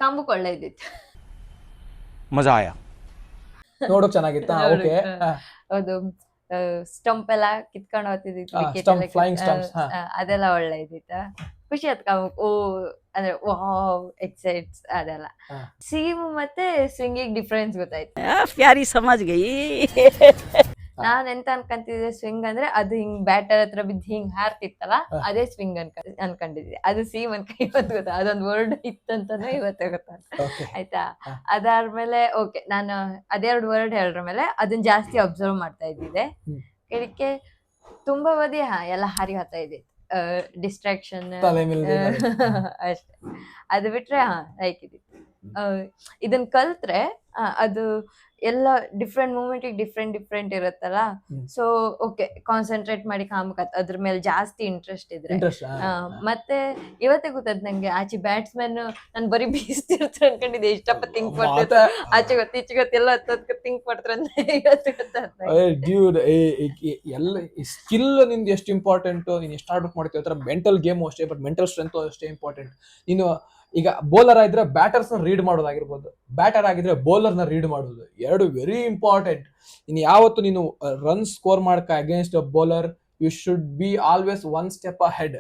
ಕಾಂಬುಕ್ ಒಳ್ಳೆ ಇದ್ದಿತ್ತು. मजा आया. ನೋಡೋಕ್ ಚೆನ್ನಾಗಿತ್ತ? ಓಕೆ, ಅದು ಸ್ಟಂಪ್ ಎಲ್ಲ ಕಿತ್ಕೊಂಡು ಹೋಗ್ತಿದ್ದಿತ್ತು, stump, flying stumps, ಅದೆಲ್ಲ ಒಳ್ಳೆ ಇದ್ದಿತ್ತ. ಖುಷಿ ಆಯ್ತು ಕಾಂಬುಕ್. ಓ ಅಂದ್ರೆ ವಾವ್, ಎಕ್ಸೈಟ್ಸ್ ಅದೆಲ್ಲ. ಸೀಮ್ ಮತ್ತೆ ಸ್ವಿಂಗಿಗೆ ಡಿಫ್ರೆನ್ಸ್ ಗೊತ್ತಾಯ್ತು. ಪ್ಯಾರಿ ಸಮಜ್ ಗೈ. ನಾನ್ ಎಂತ ಅನ್ಕೊಂತಿದ್ದೆ, ಸ್ವಿಂಗ್ ಅಂದ್ರೆ ಅದು ಹಿಂಗ್ ಬ್ಯಾಟರ್ ಹತ್ರ ಬಿದ್ದು ಹಿಂಗ್ ಹಾರ್ತಿತ್ತಲ್ಲ, ಅದೇ ಸ್ವಿಂಗ್ ಅನ್ಕೊಂಡಿದ್ದೆ. ಅದು ಸೀಮ್ ಅನ್ಕ ಇವತ್ತು ಗೊತ್ತ, ಅದೊಂದು ವರ್ಡ್ ಇತ್ತಂತಾನೆ ಇವತ್ತೇ ಗೊತ್ತಾಯ್ತು. ಆಯ್ತಾ? ಅದಾದ್ಮೇಲೆ ಓಕೆ, ನಾನು ಅದೆರಡು ವರ್ಡ್ ಹೇಳ್ರ ಮೇಲೆ ಅದನ್ನ ಜಾಸ್ತಿ ಅಬ್ಸರ್ವ್ ಮಾಡ್ತಾ ಇದ್ದಿದ್ದೆ. ಇದಕ್ಕೆ ತುಂಬಾ ಬದಿ ಎಲ್ಲ ಹಾರಿ ಹೋಗ್ತಾ ಇದೆ, ಡಿಸ್ಟ್ರಾಕ್ಷನ್ ಅಷ್ಟೇ. ಅದು ಬಿಟ್ರೆ ಲೈಕ್ ಇದಿತ್ತು. ಇದನ್ ಕಲ್ತ್ರೆ ಅದು ಎಲ್ಲ ಡಿಫ್ರೆಂಟ್ ಮೂಮೆಂಟ್ ಡಿಫ್ರೆಂಟ್ ಇರುತ್ತಲ್ಲ. ಸೊ ಓಕೆ, ಕಾನ್ಸಂಟ್ರೇಟ್ ಮಾಡಿ ಕಾಮಕತ್ ಅದ್ರ ಮೇಲೆ ಜಾಸ್ತಿ ಇಂಟ್ರೆಸ್ಟ್ ಇದ್ರೆ. ಮತ್ತೆ ಇವತ್ತೇ ಗೊತ್ತದ್ ನಂಗೆ, ಆಚೆ ಬ್ಯಾಟ್ಸ್ಮನ್ ನಾನು ಬರೀ ಬೀಸ್ತಿರ್ತಾರೆ ಅನ್ಕೊಂಡಿದ್ದೆ, ಇಷ್ಟಪ್ಪ ಥಿಂಕ್ ಮಾಡ್ತಾರೆ, ಆಚೆ ಗೊತ್ತು ಈಚೆ ಗೊತ್ತು ಎಲ್ಲ ಹತ್ತದಕ್ಕೆ ಥಿಂಕ್ ಮಾಡ್ತಾರೆ ಅಂತ ಇವತ್ತು ಗೊತ್ತಾಗ್ತದೆ. ಎಲ್ಲ ಸ್ಕಿಲ್ ನಿಂದು ಎಷ್ಟು ಇಂಪಾರ್ಟೆಂಟ್, ನೀನು ಎಷ್ಟು ಆರ್ಡರ್ ಮಾಡ್ತೀವಿ ಆ ಥರ ಮೆಂಟಲ್ ಗೇಮು ಅಷ್ಟೇ, ಬಟ್ ಮೆಂಟಲ್ ಸ್ಟ್ರೆಂತ್ ಅಷ್ಟೇ ಇಂಪಾರ್ಟೆಂಟ್. ನೀನು ಈಗ ಬೌಲರ್ ಆಗಿದ್ರೆ ಬ್ಯಾಟರ್ಸ್ ನ ರೀಡ್ ಮಾಡೋದಾಗಿರ್ಬೋದು, ಬ್ಯಾಟರ್ ಆಗಿದ್ರೆ ಬೌಲರ್ ನ ರೀಡ್ ಮಾಡೋದು, ಎರಡು ವೆರಿ ಇಂಪಾರ್ಟೆಂಟ್. ನೀನು ಯಾವತ್ತು ನೀನು ರನ್ ಸ್ಕೋರ್ ಮಾಡಕ against a bowler, you should be always one step ahead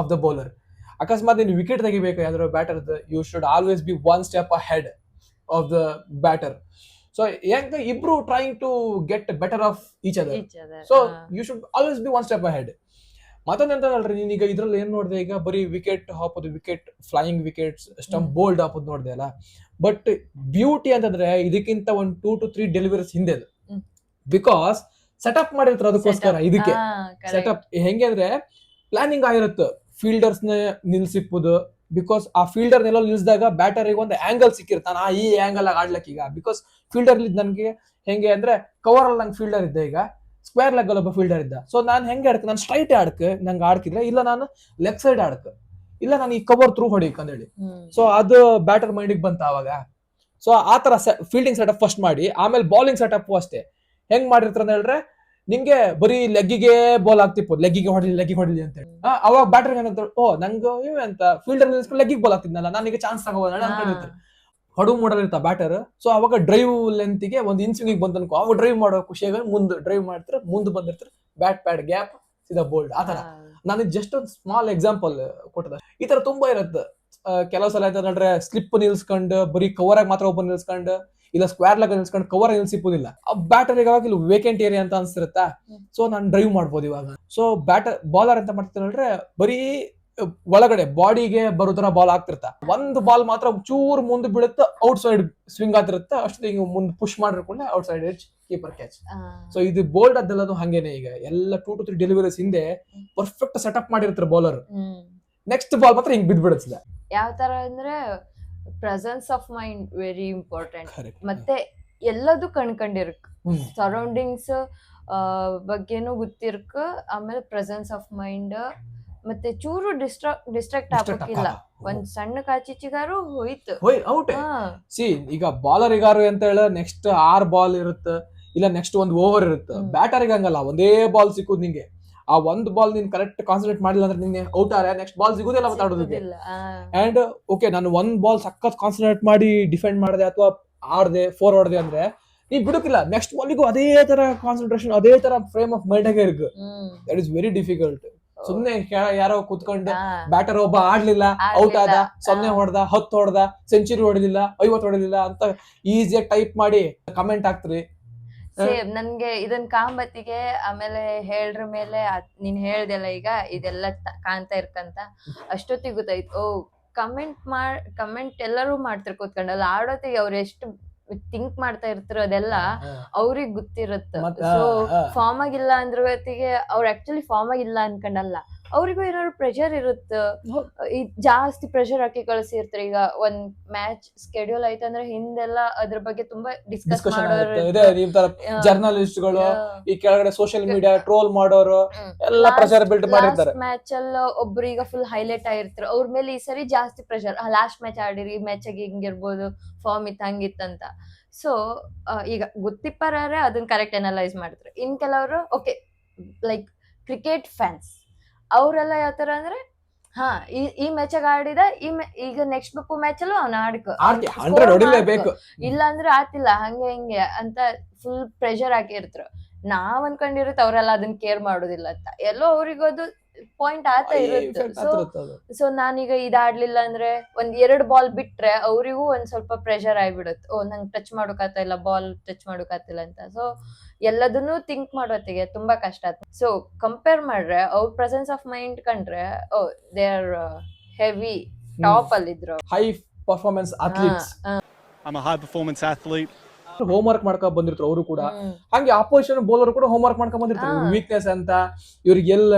of the bowler. ಅಕಸ್ಮಾತ್ ನೀನು ವಿಕೆಟ್ ತೆಗಿಬೇಕು ಯಾವ್ದಾದ್ರು batter, you should always be one step ahead of the batter. So ಹೆಂಗ ಇಬ್ರು trying to get better of each other, so you should always be one step ahead. ಮತ್ತೊಂದು ಎಂತ ಹೇಳ್ರಿ, ನೀನೀಗ ಇದ್ರಲ್ಲಿ ಏನ್ ನೋಡಿದೆ, ಈಗ ಬರೀ ವಿಕೆಟ್ ಹಾಕೋದು, wicket flying wickets, stump bold ಹಾಕೋದು ನೋಡಿದೆ ಅಲ್ಲ. ಬಟ್ ಬ್ಯೂಟಿ ಅಂತಂದ್ರೆ ಇದಕ್ಕಿಂತ ಒಂದು 2 to 3 ಡೆಲಿವರೀಸ್ ಹಿಂದೆ ಅದು. ಬಿಕಾಸ್ ಸೆಟಪ್ ಮಾಡಿರ್ತಾರೆ ಅದಕ್ಕೋಸ್ಕರ. ಇದಕ್ಕೆ ಸೆಟಪ್ ಹೆಂಗೆ ಅಂದ್ರೆ ಪ್ಲಾನಿಂಗ್ ಆಗಿರುತ್ತೆ. ಫೀಲ್ಡರ್ಸ್ ನ ನಿಲ್ಸಿಪ್ಪುದು, ಬಿಕಾಸ್ ಆ ಫೀಲ್ಡರ್ ನೆಲ್ಲ ನಿಲ್ಸಿದಾಗ ಬ್ಯಾಟರಿಗೆ ಒಂದು ಆಂಗಲ್ ಸಿಕ್ಕಿರ್ತಾನ, ಈ ಆಂಗಲ್ ಆಗಿ ಆಡ್ಲಕ್. ಈಗ ಬಿಕಾಸ್ ಫೀಲ್ಡರ್ ನನ್ಗೆ ಹೆಂಗೆ ಅಂದ್ರೆ ಕವರ್ ಅಲ್ಲಿ ನಂಗೆ ಫೀಲ್ಡರ್ ಇದ್ದೆ, ಈಗ ಸ್ಕ್ವೇರ್ ಲೆಗ್ ಅಲ್ಲಿ ಒಬ್ಬ ಫೀಲ್ಡರ್ ಇದ್ದ. ಸೊ ನಾನು ಹೆಂಗೆ ಆಡ್ಕ, ನಾನು ಸ್ಟ್ರೈಟ್ ಆಡ್ಕ ನಂಗೆ ಆಡ್ಕಿದ್ರೆ, ಇಲ್ಲ ನಾನು ಲೆಫ್ಟ್ ಸೈಡ್ ಆಡ್ಕ, ಇಲ್ಲ ನಾನು ಈ ಕವರ್ ಥ್ರೂ ಹೊಡಿಕ್ ಅಂತೇಳಿ. ಸೊ ಅದು ಬ್ಯಾಟರ್ ಮೈಂಡಿಗೆ ಬಂತ ಅವಾಗ. ಸೊ ಆ ತರ ಫೀಲ್ಡಿಂಗ್ ಸೆಟಪ್ ಫಸ್ಟ್ ಮಾಡಿ, ಆಮೇಲೆ ಬೌಲಿಂಗ್ ಸೆಟಪ್ ಅಷ್ಟೇ ಹೆಂಗ್ ಮಾಡಿರ್ತಾರ ಅಂತ ಹೇಳಿದ್ರೆ, ನಿಂಗೆ ಬರೀ ಲೆಗ್ಗಿಗೆ ಬಾಲ್ ಆಗ್ತಿಪ್ಪು, ಲೆಗ್ಗಿಗೆ ಹೊಡಿಲಿ ಅಂತ ಹೇಳಿ. ಅವಾಗ ಬ್ಯಾಟರ್ ಏನಂತ, ಓ ನಂಗೆ ಇವೆ ಅಂತ ಫೀಲ್ಡರ್ ನಿಲ್ಸ್ಕೊಂಡು ಲೆಗ್ಗಿಗೆ ಬಾಲ್ ಆಗ್ತಿದ್ನಲ್ಲ, ನನಗೆ ಚಾನ್ಸ್ ತಗೋಬೋದ ಅನ್ಕೊಂಡಿರ್ತಾರೆ. ಹೊಡು ಮಾಡಲ್ ಇರ್ತಾ ಬ್ಯಾಟರ್. ಸೊ ಅವಾಗ ಡ್ರೈವ್ ಲೆಂತ್ಗೆ ಒಂದು ಇನ್ಸ್ವಿಂಗ್ ಬಂದ್ ಅನ್ಕೋ, ಅವಾಗ ಡ್ರೈವ್ ಮಾಡೋ ಖುಷಿಯಾಗ ಮುಂದೆ ಡ್ರೈವ್ ಮಾಡ್ತಾರೆ, ಮುಂದೆ ಬಂದಿರ್ತಾರೆ, ಬ್ಯಾಟ್ ಪ್ಯಾಡ್ ಗ್ಯಾಪ್ ಸೀದಾ ಬೋಲ್ಡ್. ಆತರ ನನಗೆ ಜಸ್ಟ್ ಒಂದು ಸ್ಮಾಲ್ ಎಕ್ಸಾಂಪಲ್ ಕೊಟ್ಟದ. ಈ ತರ ತುಂಬಾ ಇರುತ್ತೆ. ಕೆಲವು ಸಲ ಆಯ್ತು ನೋಡ್ರೆ, ಸ್ಲಿಪ್ ನಿಲ್ಸ್ಕೊಂಡು ಬರೀ ಕವರ್ ಆಗಿ ಮಾತ್ರ ಓಪನ್ ನಿಲ್ಸ್ಕೊಂಡು, ಇಲ್ಲ ಸ್ಕ್ವೇರ್ ಲಾಗ ನಿಲ್ಸ್ಕೊಂಡು ಕವರ್ ನಿಲ್ಸಿಪ್ಪುದಿಲ್ಲ. ಬ್ಯಾಟರ್ ಅವಾಗ ಇಲ್ಲಿ ವೇಕೆಂಟ್ ಏರಿಯಾ ಅಂತ ಅನ್ಸಿರುತ್ತಾ. ಸೊ ನಾನು ಡ್ರೈವ್ ಮಾಡ್ಬೋದು ಇವಾಗ. ಸೊ ಬಾಲರ್ ಅಂತ ಮಾಡ್ತಾರೆ ನೋಡ್ರೆ, ಬರೀ ಒಳಗಡೆ ಬಾಡಿಗೆ ಬರೋ ತರ ಬಾಲ್ ಆಗ್ತಿರ್ತ. ಒಂದು ಬಾಲ್ ಮಾತ್ರ ಚೂರ್ ಮುಂದೆ ಬೀಳುತ್ತೆ, ಔಟ್ ಸೈಡ್ ಸ್ವಿಂಗ್ ಆಗ್ತಿರುತ್ತೆ, ಅಷ್ಟು ಈಗ ಮುಂದೆ ಪುಷ್ ಮಾಡಿರ್ಕೊಂಡೆ outside edge, keeper catch. So ಇದು ಬೋಲ್ಡ್ ಅದೆಲ್ಲದು ಹಂಗೇನೆ. ಈಗ ಎಲ್ಲ 2 to 3 ಡೆಲಿವರೀಸ್ ಹಿಂದೆ ಪರ್ಫೆಕ್ಟ್ ಸೆಟಪ್ ಮಾಡಿರ್ತಾರೆ ಬೌಲರ್. ನೆಕ್ಸ್ಟ್ ಬಾಲ್ ಮಾತ್ರ ಹಿಂಗ್ ಬಿದ್ಬಿಡುತ್ತೆ. ಯಾವ ತರ ಅಂದ್ರೆ presence of mind very important. ಮತ್ತೆ ಎಲ್ಲದು ಕಣ್ಕೊಂಡಿರ್ಕ್, ಸರೌಂಡಿಂಗ್ಸ್ ಬಗ್ಗೆನೂ ಗೊತ್ತಿರ್ಕ್. ಆಮೇಲೆ ಪ್ರೆಸೆನ್ಸ್ ಆಫ್ ಮೈಂಡ್, ಮತ್ತೆ ಚೂರು ಡಿಸ್ಟ್ರಾಕ್ಟ್ ಆಗ್ಬೇಕಿಲ್ಲ. ಒಂದ್ ಸಣ್ಣ ಕಾಚಿಚಿಗಾರು ಹೋಯ್ತು, ಔಟ್. ಸಿ ಈಗ ಬಾಲರಿಗಾರು ಅಂತ ಹೇಳ ನೆಕ್ಸ್ಟ್ 6 ಬಾಲ್ ಇರುತ್ತೆ, ಇಲ್ಲ ನೆಕ್ಸ್ಟ್ 1 ಓವರ್ ಇರುತ್ತೆ. ಬ್ಯಾಟರ್ಗೆ ಹಂಗಲ್ಲ, ಒಂದೇ ಬಾಲ್ ಸಿಕ್ಕುದು ನಿಂಗೆ. ಆ ಒಂದು ಬಾಲ್ ನೀನ್ ಕರೆಕ್ಟ್ ಕಾನ್ಸಂಟ್ರೇಟ್ ಮಾಡಿಲ್ಲ ಅಂದ್ರೆ ನಿನ್ನೆ ಔಟ್ ಆದ್ರೆ ನೆಕ್ಸ್ಟ್ ಬಾಲ್ ಸಿಗುದಿಲ್ಲ ಮಾತಾಡೋದಕ್ಕೆ. ಅಂಡ್ ಓಕೆ, ನಾನು 1 ಬಾಲ್ ಸಖತ್ ಕಾನ್ಸಂಟ್ರೇಟ್ ಮಾಡಿ ಡಿಫೆಂಡ್ ಮಾಡಿದೆ ಅಥವಾ ಆಡ್ದೆ 4 ಹೊಡೆದೆ ಅಂದ್ರೆ ನೀ ಬಿಡುಕಿಲ್ಲ, ನೆಕ್ಸ್ಟ್ ಬಾಲಿಗೂ ಅದೇ ತರ ಕಾನ್ಸಂಟ್ರೇಷನ್, ಅದೇ ತರ ಫ್ರೇಮ್ ಆಫ್ ಮೈಂಡ್ ಆಗಿ ಇருக்கு. That is very difficult. ಸುಮ್ನೆ ಯಾರೋ ಕುತ್ಕೊಂಡು ಬ್ಯಾಟರ್ ಒಬ್ಬ ಆಡ್ಲಿಲ್ಲ, ಔಟ್ ಆದ, 0 ಹೊಡೆದ, 10 ಹೊಡೆದ, ಸೆಂಚುರಿ ಹೊಡೆದಿಲ್ಲ, 50 ಹೊಡೆದಿಲ್ಲ ಅಂತ ಈಸಿಯಾಗಿ ಟೈಪ್ ಮಾಡಿ ಕಮೆಂಟ್ ಹಾಕ್ತ್ರಿ. ಸೇಮ್ ನನ್ಗೆ ಇದನ್ ಕಾಂಬತ್ತಿಗೆ ಆಮೇಲೆ ಹೇಳ್ರ ಮೇಲೆ ನೀನ್ ಹೇಳ್ದೆಲ್ಲ ಈಗ ಇದೆಲ್ಲ ಕಾಣ್ತಾ ಇರ್ಕಂತ ಅಷ್ಟೊತ್ತಿಗೆ ಗೊತ್ತಾಯ್ತು. ಓ ಕಮೆಂಟ್ ಎಲ್ಲರೂ ಮಾಡ್ತಿರ್ ಕೂತ್ಕೊಂಡು, ಅಲ್ಲಿ ಆಡೋತ್ತಿಗೆ ಅವ್ರು ಎಷ್ಟು ಥಿಂಕ್ ಮಾಡ್ತಾ ಇರ್ತಾರ ಅದೆಲ್ಲ ಅವ್ರಿಗೆ ಗೊತ್ತಿರುತ್ತೆ. ಸೊ ಫಾರ್ಮ್ ಆಗಿಲ್ಲ ಅಂದ್ರ ಹೊತ್ತಿಗೆ ಅವ್ರು ಆಕ್ಚುಲಿ ಫಾರ್ಮ್ ಆಗಿಲ್ಲ ಅನ್ಕೊಂಡಲ್ಲ, ಅವ್ರಿಗೂ ಏನಾದ್ರು ಪ್ರೆಷರ್ ಇರುತ್ತೆ. ಜಾಸ್ತಿ ಪ್ರೆಷರ್ ಹಾಕಿ ಕಳ್ಸಿರ್ತಾರೆ. ಈಗ ಒಂದ್ ಮ್ಯಾಚ್ ಸ್ಕೆಡ್ಯೂಲ್ ಆಯ್ತಂದ್ರೆ ಹಿಂದೆಲ್ಲ ಅದ್ರ ಬಗ್ಗೆ ತುಂಬಾ ಡಿಸ್ಕಷನ್ ಜರ್ನಲಿಸ್ಟ್ಗಳು, ಈ ಕೆಳಗಡೆ ಸೋಷಿಯಲ್ ಮೀಡಿಯಾ ಟ್ರೋಲ್ ಮಾಡೋರು ಎಲ್ಲ ಪ್ರೆಷರ್ ಬಿಲ್ಡ್ ಮಾಡಿರ್ತಾರೆ. ಮ್ಯಾಚ್ ಅಲ್ಲಿ ಒಬ್ರು ಈಗ ಫುಲ್ ಹೈಲೈಟ್ ಆಗಿರ್ತಾರೆ, ಅವ್ರ ಮೇಲೆ ಈ ಸರಿ ಜಾಸ್ತಿ ಪ್ರೆಷರ್. ಲಾಸ್ಟ್ ಮ್ಯಾಚ್ ಆಡಿರಿ, ಈ ಮ್ಯಾಚ್ ಆಗಿ ಹಿಂಗಿರ್ಬೋದು, ಫಾರ್ಮ್ ಇತ್ತು ಹಂಗಿತ್ತಂತ. ಸೊ ಈಗ ಗೊತ್ತಿಪ್ಪಾರೆ ಅದನ್ನ ಕರೆಕ್ಟ್ ಅನಲೈಸ್ ಮಾಡ್ತಾರೆ. ಇನ್ ಕೆಲವರು ಓಕೆ ಲೈಕ್ ಕ್ರಿಕೆಟ್ ಫ್ಯಾನ್ಸ್ ಅವರೆಲ್ಲ ಯಾವ ತರ ಅಂದ್ರೆ, ಈ ಮ್ಯಾಚ್ ಆಡಿದ, ಈಗ ನೆಕ್ಸ್ಟ್ ಬಪ್ಪು ಮ್ಯಾಚ್ ಅಲ್ಲೂ ಅವ್ನ ಆಡ್ಬೇಕು, ಇಲ್ಲ ಅಂದ್ರೆ ಆತಿಲ್ಲ, ಹಂಗೆ ಹಿಂಗೆ ಅಂತ ಫುಲ್ ಪ್ರೆಷರ್ ಹಾಕಿರ್ತಾರೆ. ನಾವ್ ಅನ್ಕೊಂಡಿರುತ್ತೆ ಅವರೆಲ್ಲ ಅದನ್ನ ಕೇರ್ ಮಾಡೋದಿಲ್ಲ ಅಂತ. ಎಲ್ಲೋ ಅವ್ರಿಗೂ ಅದು ಪಾಯಿಂಟ್ ಆತ ಇರುತ್ತೆ. ಸೊ ನಾನೀಗ ಇದಾಡ್ಲಿಲ್ಲ ಅಂದ್ರೆ 1-2 ಬಾಲ್ ಬಿಟ್ರೆ ಅವ್ರಿಗೂ ಒಂದ್ ಸ್ವಲ್ಪ ಪ್ರೆಷರ್ ಆಗಿಬಿಡುತ್ತೆ. ಓ ನಂಗೆ ಟಚ್ ಮಾಡೋಕಾತ ಇಲ್ಲ, ಬಾಲ್ ಟಚ್ ಮಾಡೋಕಾತಿಲ್ಲ ಅಂತ. ಸೊ ಎಲ್ಲದನ್ನೂ ಥಿಂಕ್ ಮಾಡೋತ್ತಿಗೆ ತುಂಬಾ ಕಷ್ಟ ಆಯ್ತು. ಸೊ ಕಂಪೇರ್ ಮಾಡ್ರೆ ಅವ್ರ ಪ್ರೆಸೆನ್ಸ್ ಆಫ್ ಮೈಂಡ್ ಕಂಡ್ರೆ, ಓ ದೇ ಆರ್ ಹೆವಿ ಟಾಪ್ ಅಲ್ಲಿ ಇದ್ರು, high performance athletes. I'm a high performance athlete. Home work ಮಾಡ್ಕೊಂಡ್ ಬಂದಿರ್ತಾರೆ ಅವರು ಕೂಡ. ಹಂಗೆ ಅಪೋಸಿಷನ್ ಬೌಲರ್ ಕೂಡ ಹೋಮ್ ವರ್ಕ್ ಮಾಡ್ಕೊಂಡ್ ಬಂದಿರ್ತಾರೆ, ವೀಕ್ನೆಸ್ ಅಂತ, ಇವ್ರಿಗೆ ಎಲ್ಲ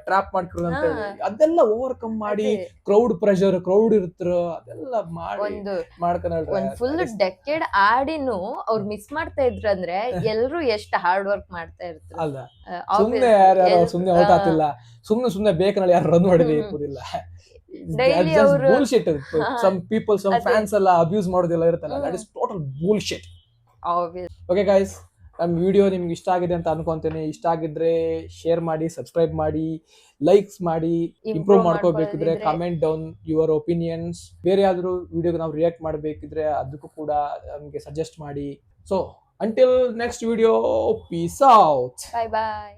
ಟ್ರಾಪ್ ಮಾಡ್ಕೊಳ್ ಅಂತ ಹೇಳಿ. ಅದೆಲ್ಲ ಓವರ್ಕಮ್ ಮಾಡಿ, ಕ್ರೌಡ್ ಪ್ರೆಷರ್, ಕ್ರೌಡ್ ಇರ್ತಾರ, ಅದೆಲ್ಲ ಒಂದ್ ಫುಲ್ ಡೆಕೆಡ್ ಆಡಿನೂ ಅವ್ರು ಮಿಸ್ ಮಾಡ್ತಾ ಇದ್ರು ಅಂದ್ರೆ ಎಲ್ರು ಎಷ್ಟು ಹಾರ್ಡ್ ವರ್ಕ್ ಮಾಡ್ತಾ ಇರ್ತಾರೆ. ಅಲ್ಲ ಸುಮ್ನೆ ಯಾರು ಸುಮ್ನೆ ಔಟ್ ಆಗ್ತಿಲ್ಲ, ಸುಮ್ನೆ ಬೇಕನಲ್ಲಿ ಯಾರು ರನ್ ಹೊಡಿಬೇಕುದಿಲ್ಲ. bullshit. Some people, some fans ಎಲ್ಲ ಅಬ್ಯೂಸ್ ಮಾಡೋದಿಲ್ಲ ಇರುತ್ತಲ್ಲ, that is total bullshit. Okay guys, ನಮ್ಮ ವಿಡಿಯೋ ನಿಮ್ಗೆ ಇಷ್ಟ ಆಗಿದೆ ಅಂತ ಅನ್ಕೊಂತೇನೆ. ಇಷ್ಟ ಆಗಿದ್ರೆ ಶೇರ್ ಮಾಡಿ, ಸಬ್ಸ್ಕ್ರೈಬ್ ಮಾಡಿ, ಲೈಕ್ಸ್ ಮಾಡಿ. ಇಂಪ್ರೂವ್ ಮಾಡ್ಕೋಬೇಕಿದ್ರೆ ಕಮೆಂಟ್ ಡೌನ್ ಯುವರ್ ಒಪಿನಿಯನ್ಸ್. ಬೇರೆ ಯಾವ್ದಾದ್ರು ವಿಡಿಯೋಗೆ ನಾವು ರಿಯಾಕ್ಟ್ ಮಾಡಬೇಕಿದ್ರೆ ಅದಕ್ಕೂ ಕೂಡ ನಮಗೆ ಸಜೆಸ್ಟ್ ಮಾಡಿ. So until next video, peace out, bye ಬಾಯ್.